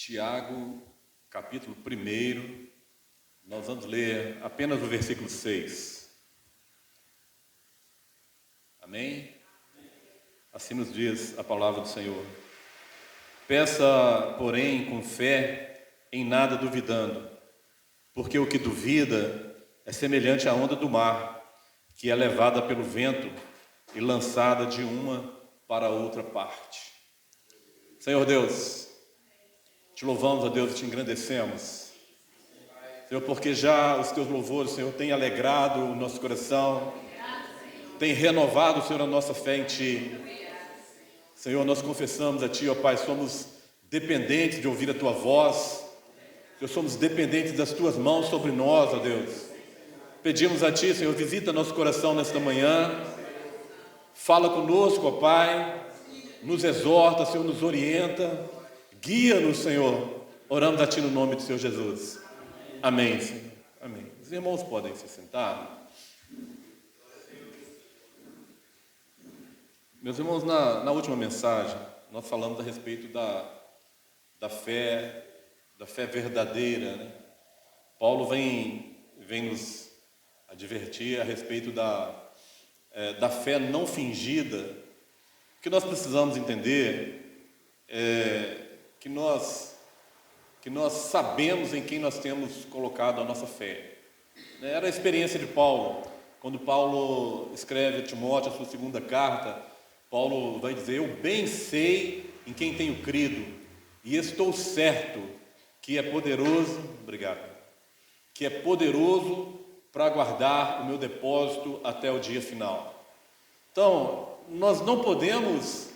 Tiago, capítulo 1, nós vamos ler apenas o versículo 6. Amém? Assim nos diz a palavra do Senhor. Peça, porém, com fé, em nada duvidando, porque o que duvida é semelhante à onda do mar, que é levada pelo vento e lançada de uma para outra parte. Senhor Deus, te louvamos, ó Deus, e te engrandecemos, Senhor, porque já os teus louvores, Senhor, têm alegrado o nosso coração, tem renovado, Senhor, a nossa fé em Ti. Senhor, nós confessamos a Ti, ó Pai, somos dependentes de ouvir a Tua voz, Senhor, somos dependentes das Tuas mãos sobre nós, ó Deus. Pedimos a Ti, Senhor, visita nosso coração nesta manhã, fala conosco, ó Pai, nos exorta, Senhor, nos orienta, guia-nos, Senhor. Oramos a Ti no nome do Senhor Jesus. Amém, Senhor. Amém. Os irmãos podem se sentar. Meus irmãos, na última mensagem, nós falamos a respeito da fé verdadeira, né? Paulo vem nos advertir a respeito da fé não fingida. O que nós precisamos entender é que nós sabemos em quem nós temos colocado a nossa fé. Era a experiência de Paulo. Quando Paulo escreve a Timóteo a sua segunda carta, Paulo vai dizer: eu bem sei em quem tenho crido, e estou certo que é poderoso, que é poderoso para guardar o meu depósito até o dia final. Então, nós não podemos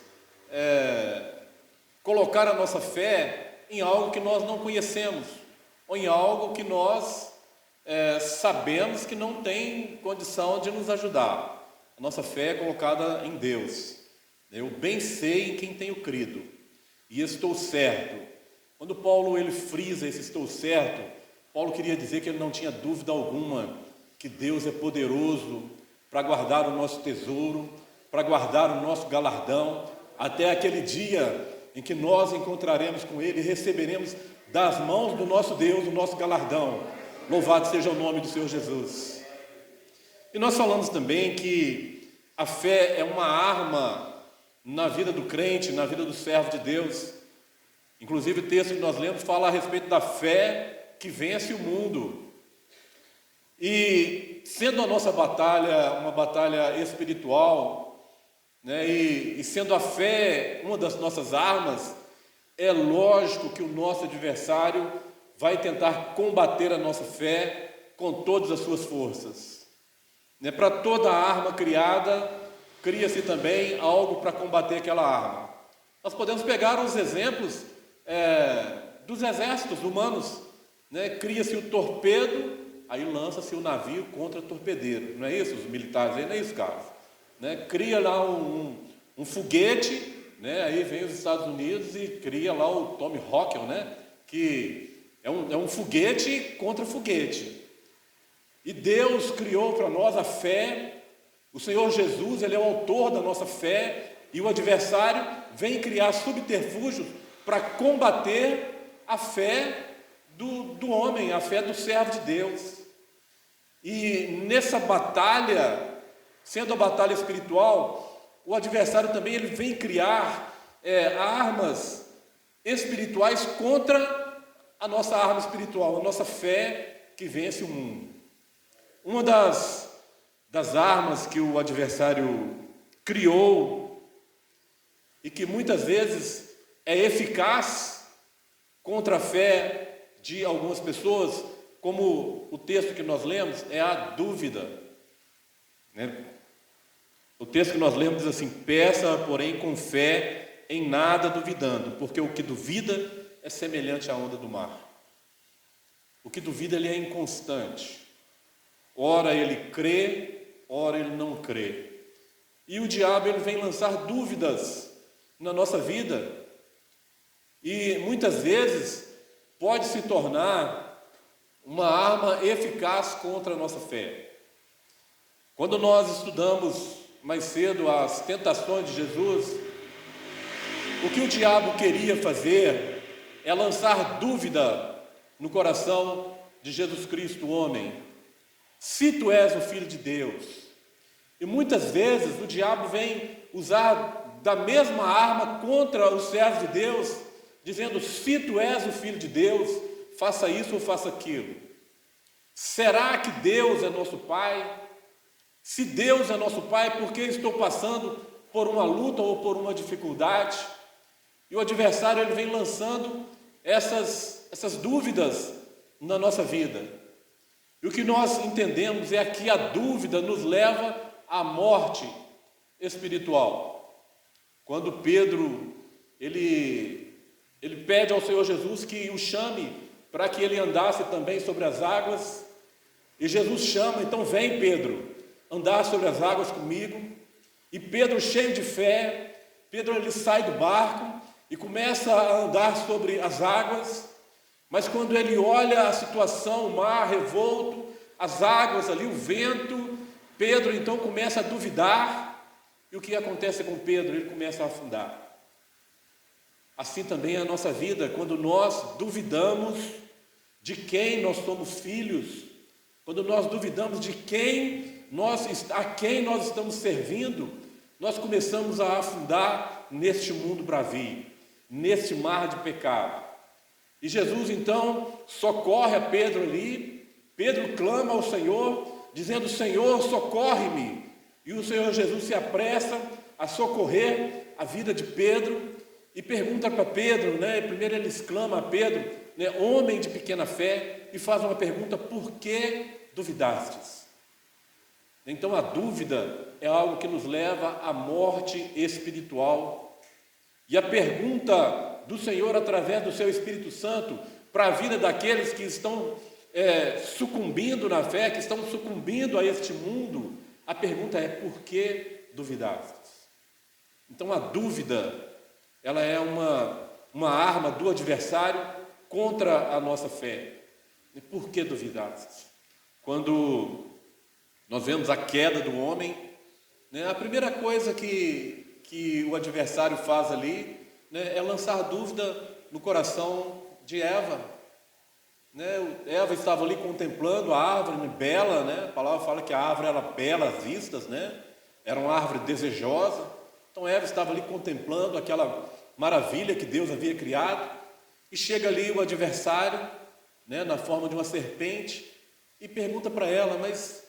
colocar a nossa fé em algo que nós não conhecemos, ou em algo que nós sabemos que não tem condição de nos ajudar. A nossa fé é colocada em Deus. Eu bem sei em quem tenho crido, e estou certo. Quando Paulo ele frisa esse estou certo, Paulo queria dizer que ele não tinha dúvida alguma que Deus é poderoso para guardar o nosso tesouro, para guardar o nosso galardão, até aquele dia em que nós encontraremos com Ele e receberemos das mãos do nosso Deus o nosso galardão. Louvado seja o nome do Senhor Jesus. E nós falamos também que a fé é uma arma na vida do crente, na vida do servo de Deus. Inclusive o texto que nós lemos fala a respeito da fé que vence o mundo. E sendo a nossa batalha uma batalha espiritual, né, e sendo a fé uma das nossas armas, é lógico que o nosso adversário vai tentar combater a nossa fé com todas as suas forças. Né, para toda arma criada, cria-se também algo para combater aquela arma. Nós podemos pegar os exemplos dos exércitos humanos, né? Cria-se o torpedo, aí lança-se o navio contra o torpedeiro, não é isso? Os militares aí, não é isso, Carlos? Né? Cria lá um foguete, né? Aí vem os Estados Unidos e cria lá o Tomahawk, né? Que é um foguete contra foguete. E Deus criou para nós a fé. O Senhor Jesus, Ele é o autor da nossa fé, e o adversário vem criar subterfúgios para combater a fé do homem, a fé do servo de Deus. E nessa batalha, sendo a batalha espiritual, o adversário também ele vem criar armas espirituais contra a nossa arma espiritual, a nossa fé que vence o mundo. Uma das armas que o adversário criou e que muitas vezes é eficaz contra a fé de algumas pessoas, como o texto que nós lemos, é a dúvida. Né? O texto que nós lemos diz assim: peça, porém, com fé, em nada duvidando, porque o que duvida é semelhante à onda do mar. O que duvida, ele é inconstante. Ora ele crê, ora ele não crê. E o diabo ele vem lançar dúvidas na nossa vida, e muitas vezes pode se tornar uma arma eficaz contra a nossa fé. Quando nós estudamos mais cedo as tentações de Jesus, o que o diabo queria fazer é lançar dúvida no coração de Jesus Cristo, o homem. Se tu és o Filho de Deus. E muitas vezes o diabo vem usar da mesma arma contra os servos de Deus, dizendo: se tu és o Filho de Deus, faça isso ou faça aquilo. Será que Deus é nosso Pai? Se Deus é nosso Pai, por que estou passando por uma luta ou por uma dificuldade? E o adversário ele vem lançando essas dúvidas na nossa vida. E o que nós entendemos é que a dúvida nos leva à morte espiritual. Quando Pedro ele pede ao Senhor Jesus que o chame para que ele andasse também sobre as águas, e Jesus chama: então vem, Pedro, andar sobre as águas comigo. E Pedro, cheio de fé, Pedro ele sai do barco e começa a andar sobre as águas, mas quando ele olha a situação, o mar revolto, as águas ali, o vento, Pedro então começa a duvidar, e o que acontece com Pedro? Ele começa a afundar. Assim também é a nossa vida, quando nós duvidamos de quem nós somos filhos, quando nós duvidamos de a quem nós estamos servindo, nós começamos a afundar neste mundo bravio, neste mar de pecado. E Jesus então socorre a Pedro ali. Pedro clama ao Senhor, dizendo: Senhor, socorre-me. E o Senhor Jesus se apressa a socorrer a vida de Pedro e pergunta para Pedro, primeiro ele exclama a Pedro, homem de pequena fé, e faz uma pergunta: por que duvidastes? Então a dúvida é algo que nos leva à morte espiritual. E a pergunta do Senhor através do seu Espírito Santo para a vida daqueles que estão sucumbindo na fé, que estão sucumbindo a este mundo, a pergunta é: por que duvidastes? Então a dúvida, ela é uma arma do adversário contra a nossa fé. E por que duvidastes? Quando nós vemos a queda do homem, a primeira coisa que o adversário faz ali, é lançar dúvida no coração de Eva. Eva estava ali contemplando a árvore bela, a palavra fala que a árvore era bela às vistas, era uma árvore desejosa. Então Eva estava ali contemplando aquela maravilha que Deus havia criado, e chega ali o adversário, na forma de uma serpente, e pergunta para ela: mas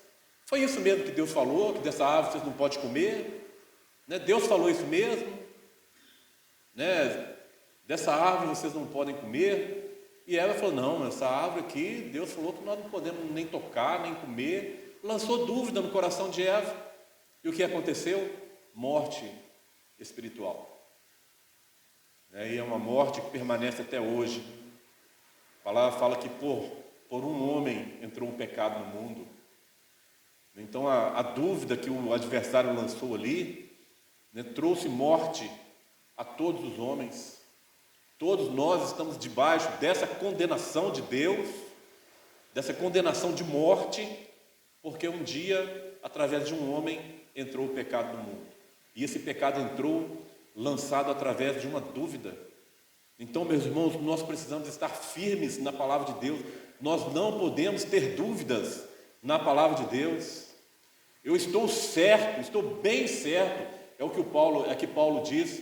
foi isso mesmo que Deus falou, que dessa árvore vocês não podem comer? Deus falou isso mesmo? Dessa árvore vocês não podem comer? E ela falou: não, essa árvore aqui, Deus falou que nós não podemos nem tocar, nem comer. Lançou dúvida no coração de Eva. E o que aconteceu? Morte espiritual. E é uma morte que permanece até hoje. A palavra fala que por um homem entrou o pecado no mundo. Então a dúvida que o adversário lançou ali, trouxe morte a todos os homens. Todos nós estamos debaixo dessa condenação de Deus, dessa condenação de morte, porque um dia, através de um homem, entrou o pecado no mundo. E esse pecado entrou lançado através de uma dúvida. Então, meus irmãos, nós precisamos estar firmes na palavra de Deus. Nós não podemos ter dúvidas na palavra de Deus. Eu estou certo, estou bem certo, é o que Paulo diz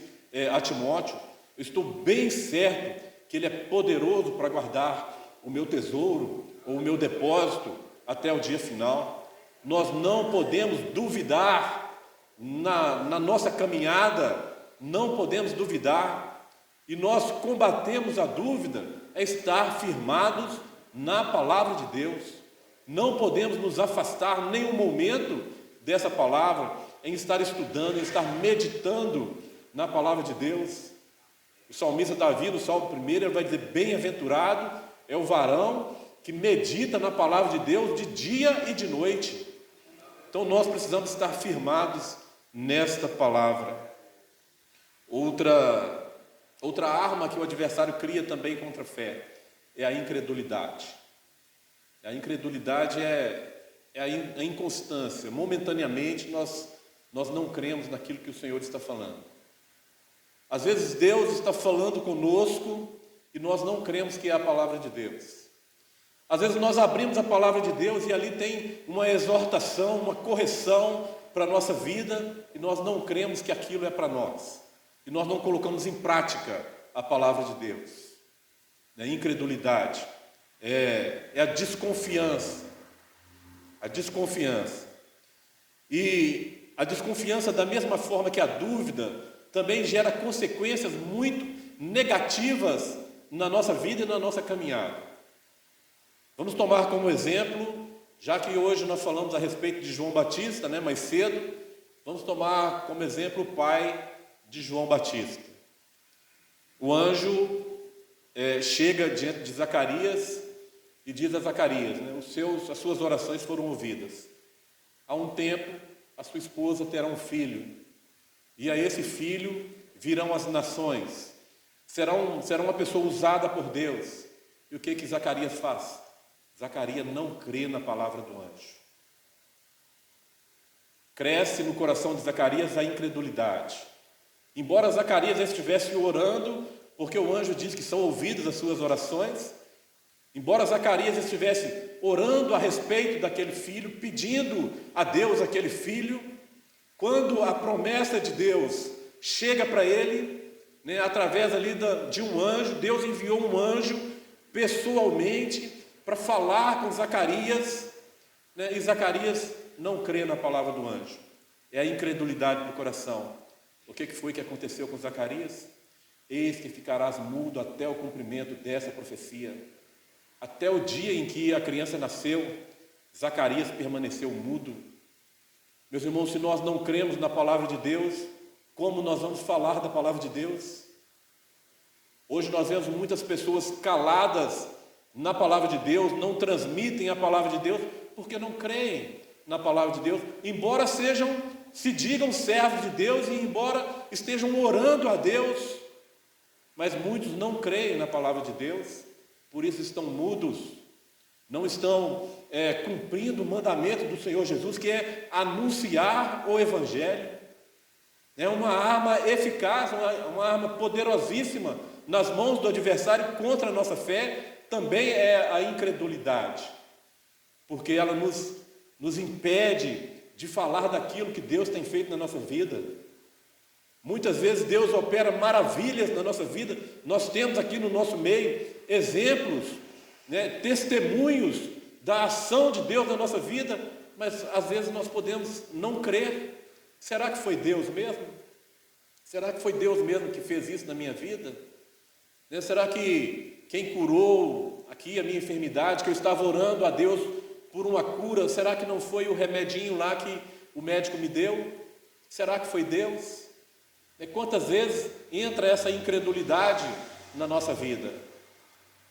a Timóteo: eu estou bem certo que ele é poderoso para guardar o meu tesouro ou o meu depósito até o dia final. Nós não podemos duvidar na nossa caminhada, não podemos duvidar, e nós combatemos a dúvida estar firmados na palavra de Deus. Não podemos nos afastar nenhum momento dessa palavra, em estar estudando, em estar meditando na palavra de Deus. O salmista Davi, no Salmo 1, ele vai dizer: bem-aventurado é o varão que medita na palavra de Deus de dia e de noite. Então nós precisamos estar firmados nesta palavra. Outra arma que o adversário cria também contra a fé é a incredulidade. A incredulidade é a inconstância. Momentaneamente nós não cremos naquilo que o Senhor está falando. Às vezes Deus está falando conosco e nós não cremos que é a palavra de Deus. Às vezes nós abrimos a palavra de Deus e ali tem uma exortação, uma correção para a nossa vida, e nós não cremos que aquilo é para nós. E nós não colocamos em prática a palavra de Deus. A incredulidade, é a desconfiança. A desconfiança. E a desconfiança, da mesma forma que a dúvida, também gera consequências muito negativas na nossa vida e na nossa caminhada. Vamos tomar como exemplo, já que hoje nós falamos a respeito de João Batista, mais cedo, vamos tomar como exemplo o pai de João Batista. O anjo chega diante de Zacarias e diz a Zacarias, as suas orações foram ouvidas. Há um tempo, a sua esposa terá um filho, e a esse filho virão as nações. Será uma pessoa usada por Deus. E o que Zacarias faz? Zacarias não crê na palavra do anjo. Cresce no coração de Zacarias a incredulidade. Embora Zacarias estivesse orando, porque o anjo diz que são ouvidas as suas orações, embora Zacarias estivesse orando a respeito daquele filho, pedindo a Deus aquele filho, quando a promessa de Deus chega para ele, através ali de um anjo, Deus enviou um anjo pessoalmente para falar com Zacarias, e Zacarias não crê na palavra do anjo. É a incredulidade do coração. O que foi que aconteceu com Zacarias? Eis que ficarás mudo até o cumprimento dessa profecia. Até o dia em que a criança nasceu, Zacarias permaneceu mudo. Meus irmãos, se nós não cremos na palavra de Deus, como nós vamos falar da palavra de Deus? Hoje nós vemos muitas pessoas caladas na palavra de Deus, não transmitem a palavra de Deus, porque não creem na palavra de Deus, embora se digam servos de Deus e embora estejam orando a Deus, mas muitos não creem na palavra de Deus, por isso estão mudos, não estão cumprindo o mandamento do Senhor Jesus, que é anunciar o Evangelho. É uma arma eficaz, uma arma poderosíssima nas mãos do adversário contra a nossa fé, também é a incredulidade, porque ela nos impede de falar daquilo que Deus tem feito na nossa vida. Muitas vezes Deus opera maravilhas na nossa vida, nós temos aqui no nosso meio exemplos, testemunhos da ação de Deus na nossa vida, mas às vezes nós podemos não crer. Será que foi Deus mesmo? Será que foi Deus mesmo que fez isso na minha vida? Será que quem curou aqui a minha enfermidade, que eu estava orando a Deus por uma cura, será que não foi o remedinho lá que o médico me deu? Será que foi Deus? Quantas vezes entra essa incredulidade na nossa vida?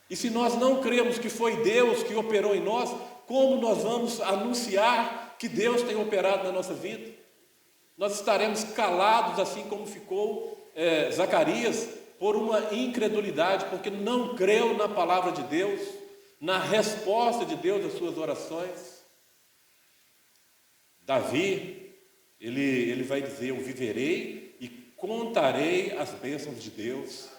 E se nós não cremos que foi Deus que operou em nós, como nós vamos anunciar que Deus tem operado na nossa vida? Nós estaremos calados, assim como ficou Zacarias, por uma incredulidade, porque não creu na palavra de Deus, na resposta de Deus às suas orações. Davi, ele vai dizer: eu viverei e contarei as bênçãos de Deus.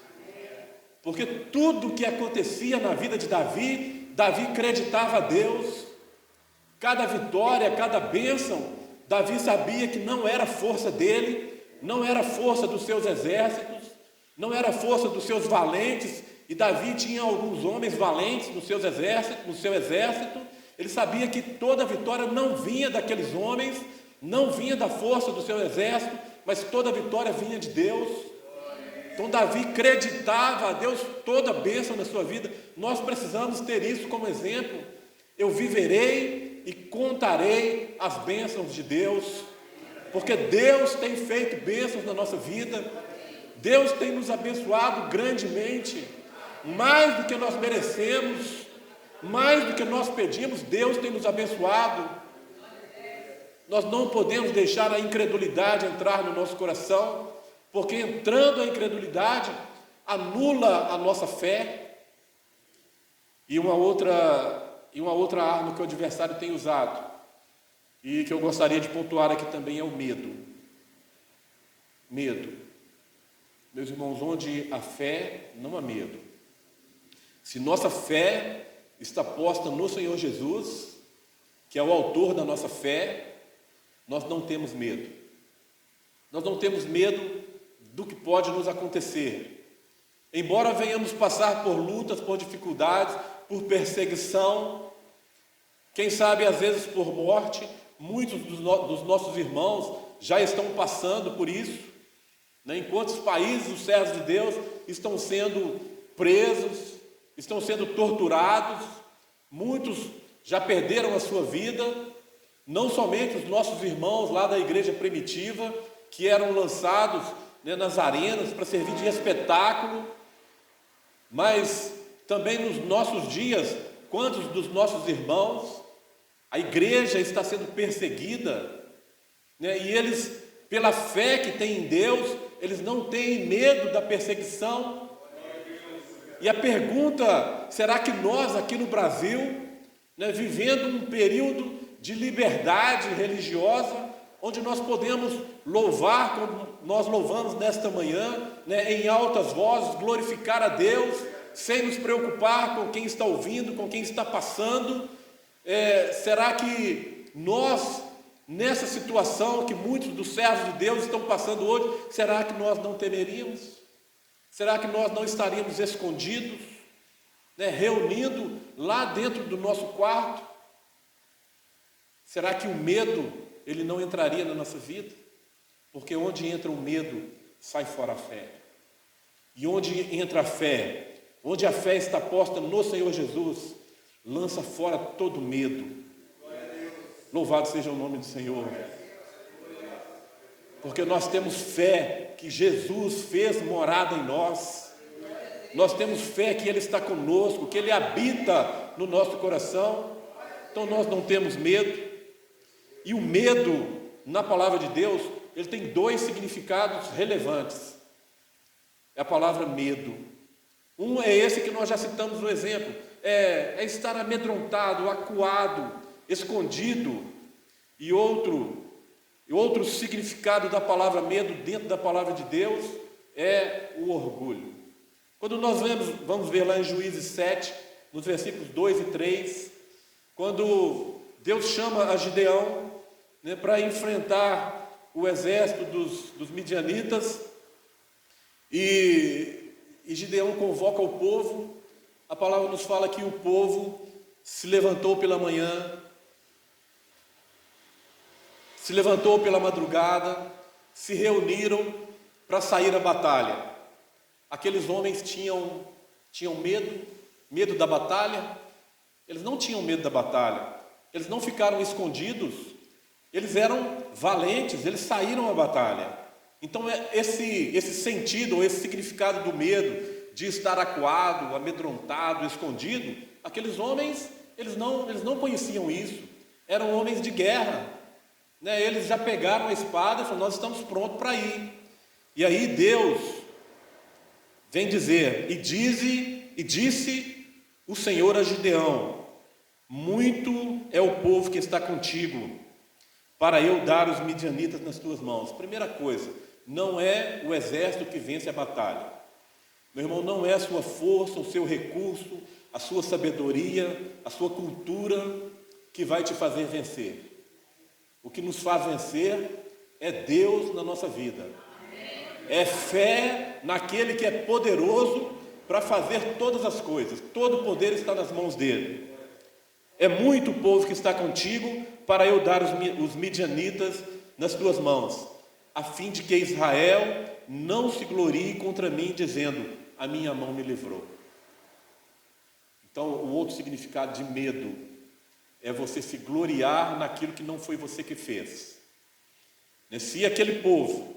Porque tudo que acontecia na vida de Davi, Davi acreditava a Deus. Cada vitória, cada bênção, Davi sabia que não era força dele, não era força dos seus exércitos, não era força dos seus valentes, e Davi tinha alguns homens valentes no seu exército. Ele sabia que toda vitória não vinha daqueles homens, não vinha da força do seu exército, mas toda vitória vinha de Deus. Então Davi acreditava a Deus toda a bênção na sua vida. Nós precisamos ter isso como exemplo. Eu viverei e contarei as bênçãos de Deus, porque Deus tem feito bênçãos na nossa vida. Deus tem nos abençoado grandemente, mais do que nós merecemos, mais do que nós pedimos. Deus tem nos abençoado. Nós não podemos deixar a incredulidade entrar no nosso coração, porque entrando a incredulidade anula a nossa fé. E uma outra arma que o adversário tem usado, e que eu gostaria de pontuar aqui também, é o medo. Medo. Meus irmãos, onde há fé, não há medo. Se nossa fé está posta no Senhor Jesus, que é o autor da nossa fé, nós não temos medo. Nós não temos medo do que pode nos acontecer. Embora venhamos passar por lutas, por dificuldades, por perseguição, quem sabe às vezes por morte, muitos dos nossos irmãos já estão passando por isso, né? Em quantos países os servos de Deus estão sendo presos, estão sendo torturados, muitos já perderam a sua vida, não somente os nossos irmãos lá da igreja primitiva, que eram lançados, né, nas arenas para servir de espetáculo, mas também nos nossos dias, quantos dos nossos irmãos, a igreja está sendo perseguida, né, e eles, pela fé que têm em Deus, eles não têm medo da perseguição. E a pergunta, será que nós aqui no Brasil, né, vivendo um período de liberdade religiosa, onde nós podemos louvar como nós louvamos nesta manhã, né, em altas vozes, glorificar a Deus, sem nos preocupar com quem está ouvindo, com quem está passando, será que nós, nessa situação que muitos dos servos de Deus estão passando hoje, será que nós não temeríamos? Será que nós não estaríamos escondidos, né, reunindo lá dentro do nosso quarto? Será que o medo, ele não entraria na nossa vida? Porque onde entra o medo, sai fora a fé. E onde entra a fé, onde a fé está posta no Senhor Jesus, lança fora todo medo. Louvado seja o nome do Senhor. Porque nós temos fé que Jesus fez morada em nós. Nós temos fé que Ele está conosco, que Ele habita no nosso coração. Então nós não temos medo. E o medo, na palavra de Deus, ele tem dois significados relevantes. É a palavra medo. Um é esse que nós já citamos no exemplo. É estar amedrontado, acuado, escondido. E outro significado da palavra medo dentro da palavra de Deus é o orgulho. Quando nós vamos ver lá em Juízes 7, nos versículos 2 e 3, quando Deus chama a Gideão, né, para enfrentar o exército dos midianitas, e Gideão convoca o povo. A palavra nos fala que o povo se levantou pela manhã, se levantou pela madrugada, se reuniram para sair à batalha. Aqueles homens tinham medo da batalha. Eles não tinham medo da batalha, eles não ficaram escondidos, eles eram valentes, eles saíram à batalha. Então esse sentido, esse significado do medo, de estar acuado, amedrontado, escondido, aqueles homens, eles não conheciam isso, eram homens de guerra, né? Eles já pegaram a espada e falaram, nós estamos prontos para ir. E aí Deus vem dizer, e disse o Senhor a Gideão, muito é o povo que está contigo, para eu dar os midianitas nas tuas mãos. Primeira coisa, não é o exército que vence a batalha. Meu irmão, não é a sua força, o seu recurso, a sua sabedoria, a sua cultura que vai te fazer vencer. O que nos faz vencer é Deus na nossa vida. É fé naquele que é poderoso para fazer todas as coisas. Todo o poder está nas mãos dele. É muito o povo que está contigo para eu dar os midianitas nas tuas mãos, a fim de que Israel não se glorie contra mim, dizendo, a minha mão me livrou. Então, o outro significado de medo é você se gloriar naquilo que não foi você que fez. Se aquele povo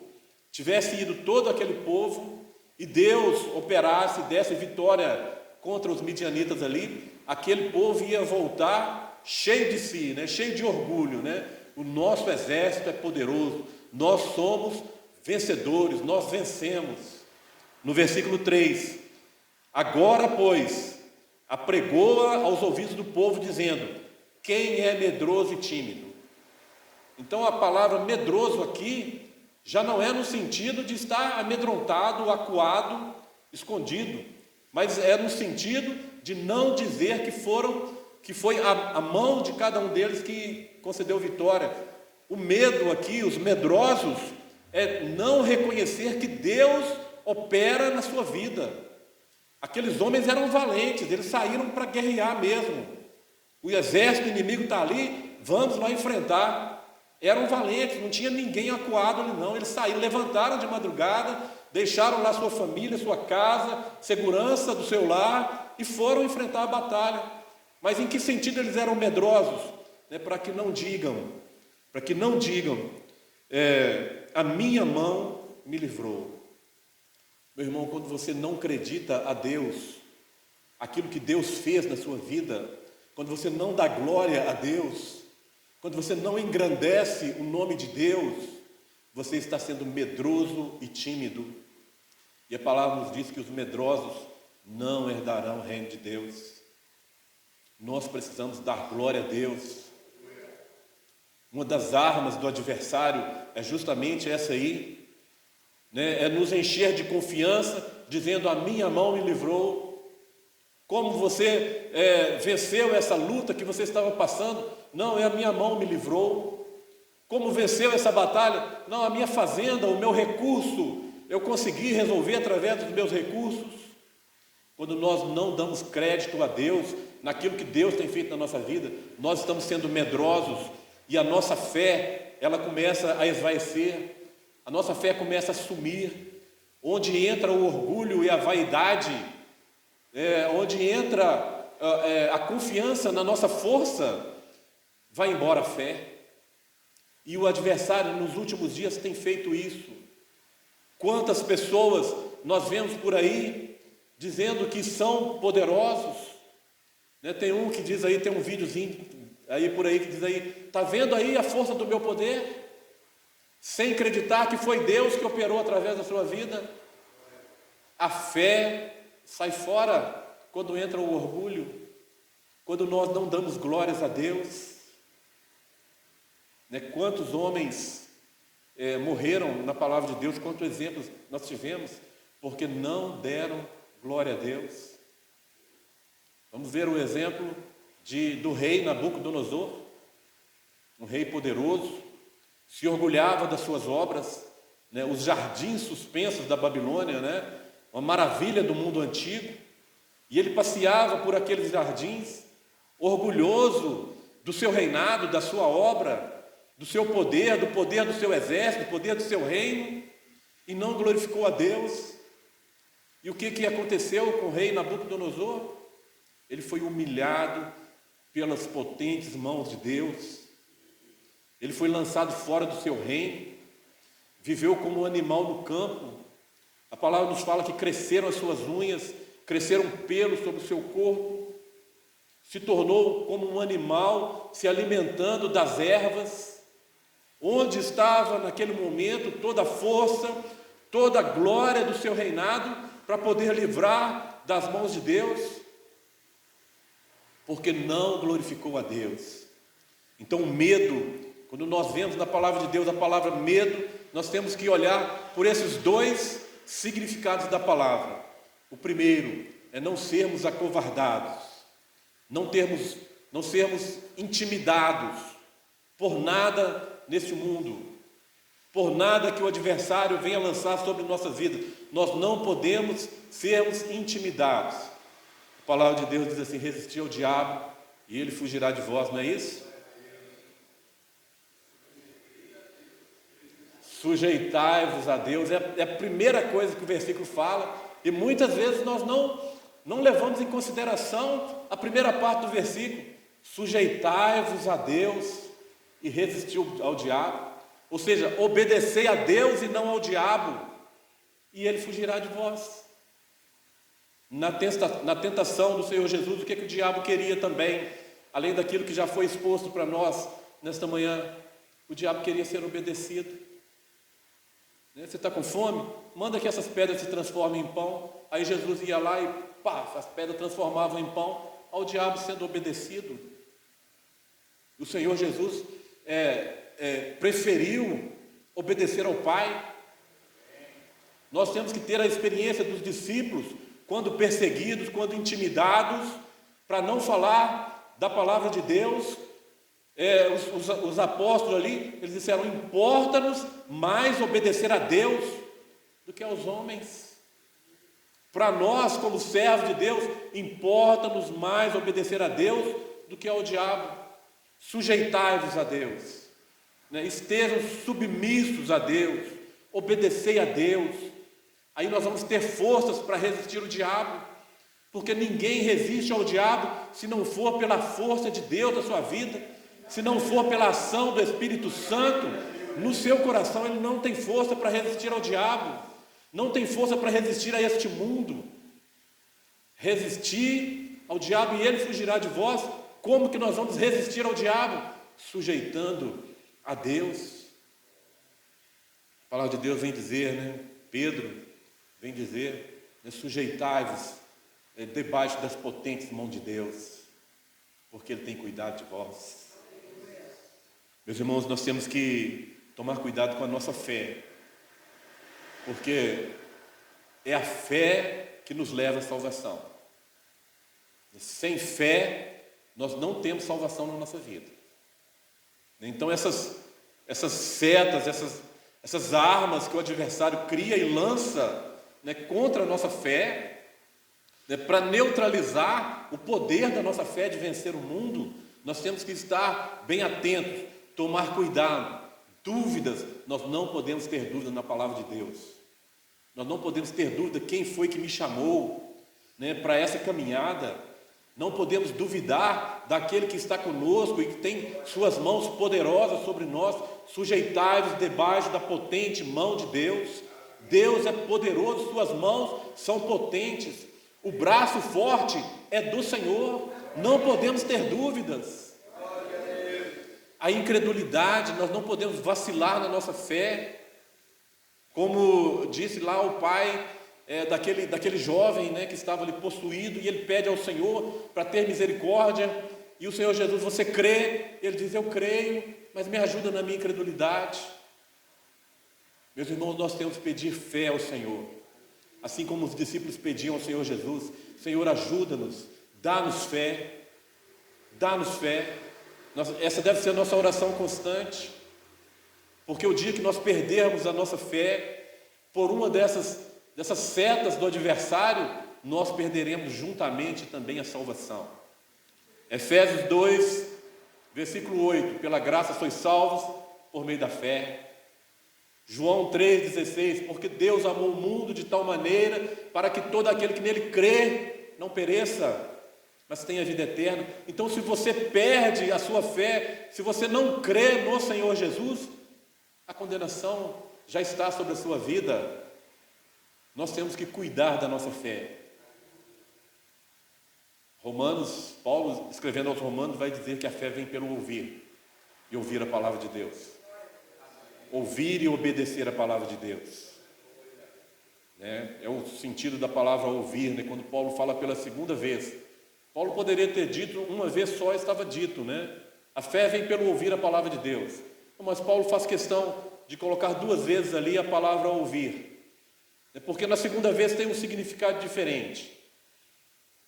tivesse ido, todo aquele povo, e Deus operasse, desse vitória contra os midianitas ali, aquele povo ia voltar cheio de si, né? Cheio de orgulho, né? O nosso exército é poderoso, nós somos vencedores, nós vencemos. No versículo 3, agora, pois, apregoa aos ouvidos do povo, dizendo, quem é medroso e tímido? Então a palavra medroso aqui já não é no sentido de estar amedrontado, acuado, escondido, mas é no sentido de não dizer que foi a mão de cada um deles que concedeu vitória. O medo aqui, os medrosos, é não reconhecer que Deus opera na sua vida. Aqueles homens eram valentes, eles saíram para guerrear mesmo. O exército inimigo está ali, vamos lá enfrentar. Eram valentes, não tinha ninguém acuado ali não. Eles saíram, levantaram de madrugada, deixaram lá sua família, sua casa, segurança do seu lar e foram enfrentar a batalha. Mas em que sentido eles eram medrosos? Para que não digam, a minha mão me livrou. Meu irmão, quando você não acredita a Deus, aquilo que Deus fez na sua vida, quando você não dá glória a Deus, quando você não engrandece o nome de Deus, você está sendo medroso e tímido. E a palavra nos diz que os medrosos não herdarão o reino de Deus. Nós precisamos dar glória a Deus. Uma das armas do adversário é justamente essa aí, é nos encher de confiança, dizendo: a minha mão me livrou. Como você venceu essa luta que você estava passando? Não, a minha mão me livrou. Como venceu essa batalha? Não, a minha fazenda, o meu recurso, eu consegui resolver através dos meus recursos. Quando nós não damos crédito a Deus, naquilo que Deus tem feito na nossa vida, nós estamos sendo medrosos e a nossa fé, ela começa a esvaecer, a nossa fé começa a sumir. Onde entra o orgulho e a vaidade, onde entra a confiança na nossa força, vai embora a fé. E o adversário nos últimos dias tem feito isso. Quantas pessoas nós vemos por aí dizendo que são poderosos, Tem um que diz aí, tem um videozinho aí por aí que diz aí: está vendo aí a força do meu poder? Sem acreditar que foi Deus que operou através da sua vida. A fé sai fora quando entra o orgulho, quando nós não damos glórias a Deus. Quantos homens morreram na palavra de Deus, quantos exemplos nós tivemos, porque não deram glória a Deus. Vamos ver o exemplo do rei Nabucodonosor, um rei poderoso, se orgulhava das suas obras, os jardins suspensos da Babilônia, uma maravilha do mundo antigo, e ele passeava por aqueles jardins, orgulhoso do seu reinado, da sua obra, do seu poder, do poder do seu exército, do poder do seu reino, e não glorificou a Deus. E o que aconteceu com o rei Nabucodonosor? Ele foi humilhado pelas potentes mãos de Deus, ele foi lançado fora do seu reino, viveu como um animal no campo. A palavra nos fala que cresceram as suas unhas, cresceram pelos sobre o seu corpo, se tornou como um animal se alimentando das ervas. Onde estava naquele momento toda a força, toda a glória do seu reinado para poder livrar das mãos de Deus? Porque não glorificou a Deus. Então o medo, quando nós vemos na palavra de Deus a palavra medo, nós temos que olhar por esses dois significados da palavra. O primeiro é não sermos acovardados, não sermos intimidados por nada neste mundo, por nada que o adversário venha lançar sobre nossas vidas. Nós não podemos sermos intimidados. A palavra de Deus diz assim: resistir ao diabo e ele fugirá de vós, não é isso? Sujeitai-vos a Deus, é a primeira coisa que o versículo fala, e muitas vezes nós não levamos em consideração a primeira parte do versículo: sujeitai-vos a Deus e resistir ao diabo, ou seja, obedecei a Deus e não ao diabo, e ele fugirá de vós. Na tentação do Senhor Jesus, o que o diabo queria também, além daquilo que já foi exposto para nós nesta manhã? O diabo queria ser obedecido. Você está com fome? Manda que essas pedras se transformem em pão. Aí Jesus ia lá e as pedras transformavam em pão. Ao diabo sendo obedecido. O Senhor Jesus preferiu obedecer ao Pai. Nós temos que ter a experiência dos discípulos quando perseguidos, quando intimidados, para não falar da palavra de Deus. Os apóstolos ali, eles disseram: importa-nos mais obedecer a Deus do que aos homens. Para nós, como servos de Deus, importa-nos mais obedecer a Deus do que ao diabo. Sujeitai-vos a Deus, né? Estejam submissos a Deus, obedecei a Deus. Aí nós vamos ter forças para resistir ao diabo, porque ninguém resiste ao diabo se não for pela força de Deus na sua vida, se não for pela ação do Espírito Santo no seu coração. Ele não tem força para resistir ao diabo, não tem força para resistir a este mundo. Resistir ao diabo e ele fugirá de vós. Como que nós vamos resistir ao diabo? Sujeitando a Deus. A palavra de Deus vem dizer, né? Pedro vem dizer, né? Sujeitai-vos debaixo das potentes mãos de Deus, porque Ele tem cuidado de vós. Meus irmãos, nós temos que tomar cuidado com a nossa fé, porque é a fé que nos leva à salvação. Sem fé, nós não temos salvação na nossa vida. Então essas setas, essas armas que o adversário cria e lança, né, contra a nossa fé, né, para neutralizar o poder da nossa fé de vencer o mundo, nós temos que estar bem atentos, tomar cuidado. Dúvidas, nós não podemos ter dúvida na palavra de Deus. Nós não podemos ter dúvida quem foi que me chamou, né, para essa caminhada. Não podemos duvidar daquele que está conosco e que tem suas mãos poderosas sobre nós. Sujeitai-vos debaixo da potente mão de Deus. Deus é poderoso, suas mãos são potentes. O braço forte é do Senhor. Não podemos ter dúvidas. A incredulidade, nós não podemos vacilar na nossa fé. Como disse lá o pai daquele jovem, né, que estava ali possuído, e ele pede ao Senhor para ter misericórdia, e o Senhor Jesus: você crê? Ele diz: eu creio, mas me ajuda na minha incredulidade. Meus irmãos, nós temos que pedir fé ao Senhor, assim como os discípulos pediam ao Senhor Jesus: Senhor, ajuda-nos, dá-nos fé, dá-nos fé. Essa deve ser a nossa oração constante, porque o dia que nós perdermos a nossa fé por uma dessas setas do adversário, nós perderemos juntamente também a salvação. Efésios 2, versículo 8: pela graça sois salvos por meio da fé. João 3,16: porque Deus amou o mundo de tal maneira para que todo aquele que nele crê não pereça, mas tenha vida eterna. Então, se você perde a sua fé, se você não crê no Senhor Jesus, a condenação já está sobre a sua vida. Nós temos que cuidar da nossa fé. Paulo, escrevendo aos Romanos, vai dizer que a fé vem pelo ouvir, e ouvir a palavra de Deus. Ouvir e obedecer a palavra de Deus. É o sentido da palavra ouvir, né? Quando Paulo fala pela segunda vez. Paulo poderia ter dito uma vez só, estava dito, né? A fé vem pelo ouvir a palavra de Deus. Mas Paulo faz questão de colocar duas vezes ali a palavra ouvir. Porque na segunda vez tem um significado diferente.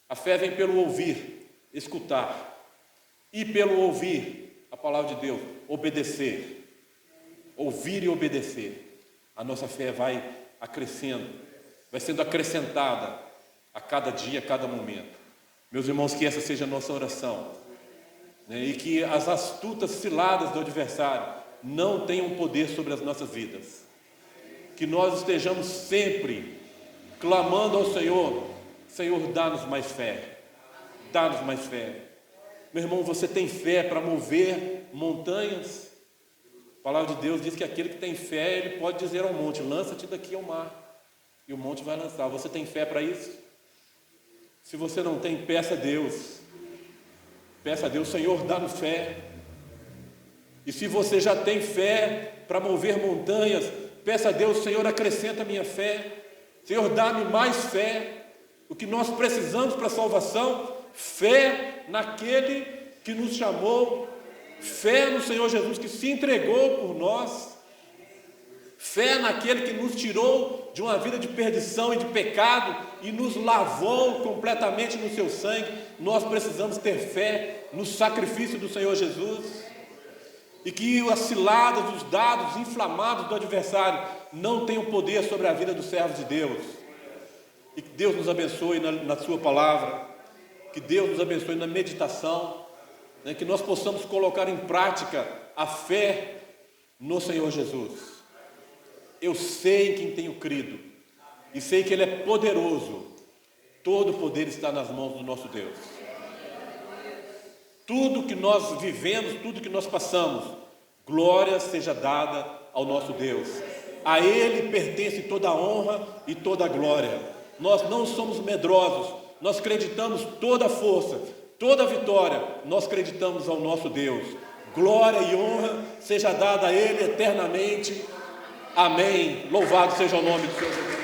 A fé vem pelo ouvir, escutar, e pelo ouvir a palavra de Deus, obedecer. Ouvir e obedecer. A nossa fé vai acrescendo, vai sendo acrescentada a cada dia, a cada momento. Meus irmãos, que essa seja a nossa oração, né? E que as astutas ciladas do adversário não tenham poder sobre as nossas vidas. Que nós estejamos sempre clamando ao Senhor: Senhor, dá-nos mais fé, dá-nos mais fé. Meu irmão, você tem fé para mover montanhas? A palavra de Deus diz que aquele que tem fé, ele pode dizer ao monte: lança-te daqui ao mar, e o monte vai lançar. Você tem fé para isso? Se você não tem, peça a Deus. Peça a Deus: Senhor, dá-nos fé. E se você já tem fé para mover montanhas, peça a Deus: Senhor, acrescenta a minha fé. Senhor, dá-me mais fé. O que nós precisamos para a salvação: fé naquele que nos chamou, fé no Senhor Jesus que se entregou por nós, Fé naquele que nos tirou de uma vida de perdição e de pecado e nos lavou completamente no seu sangue. Nós precisamos ter fé no sacrifício do Senhor Jesus. E que as ciladas, os dados inflamados do adversário não tenham poder sobre a vida dos servos de Deus. E que Deus nos abençoe na sua palavra. Que Deus nos abençoe na meditação. Que nós possamos colocar em prática a fé no Senhor Jesus. Eu sei em quem tenho crido, e sei que Ele é poderoso. Todo o poder está nas mãos do nosso Deus. Tudo que nós vivemos, tudo que nós passamos, glória seja dada ao nosso Deus. A Ele pertence toda a honra e toda a glória. Nós não somos medrosos, nós acreditamos toda a força, toda a vitória, nós acreditamos ao nosso Deus. Glória e honra seja dada a Ele eternamente. Amém. Louvado seja o nome do Senhor Jesus.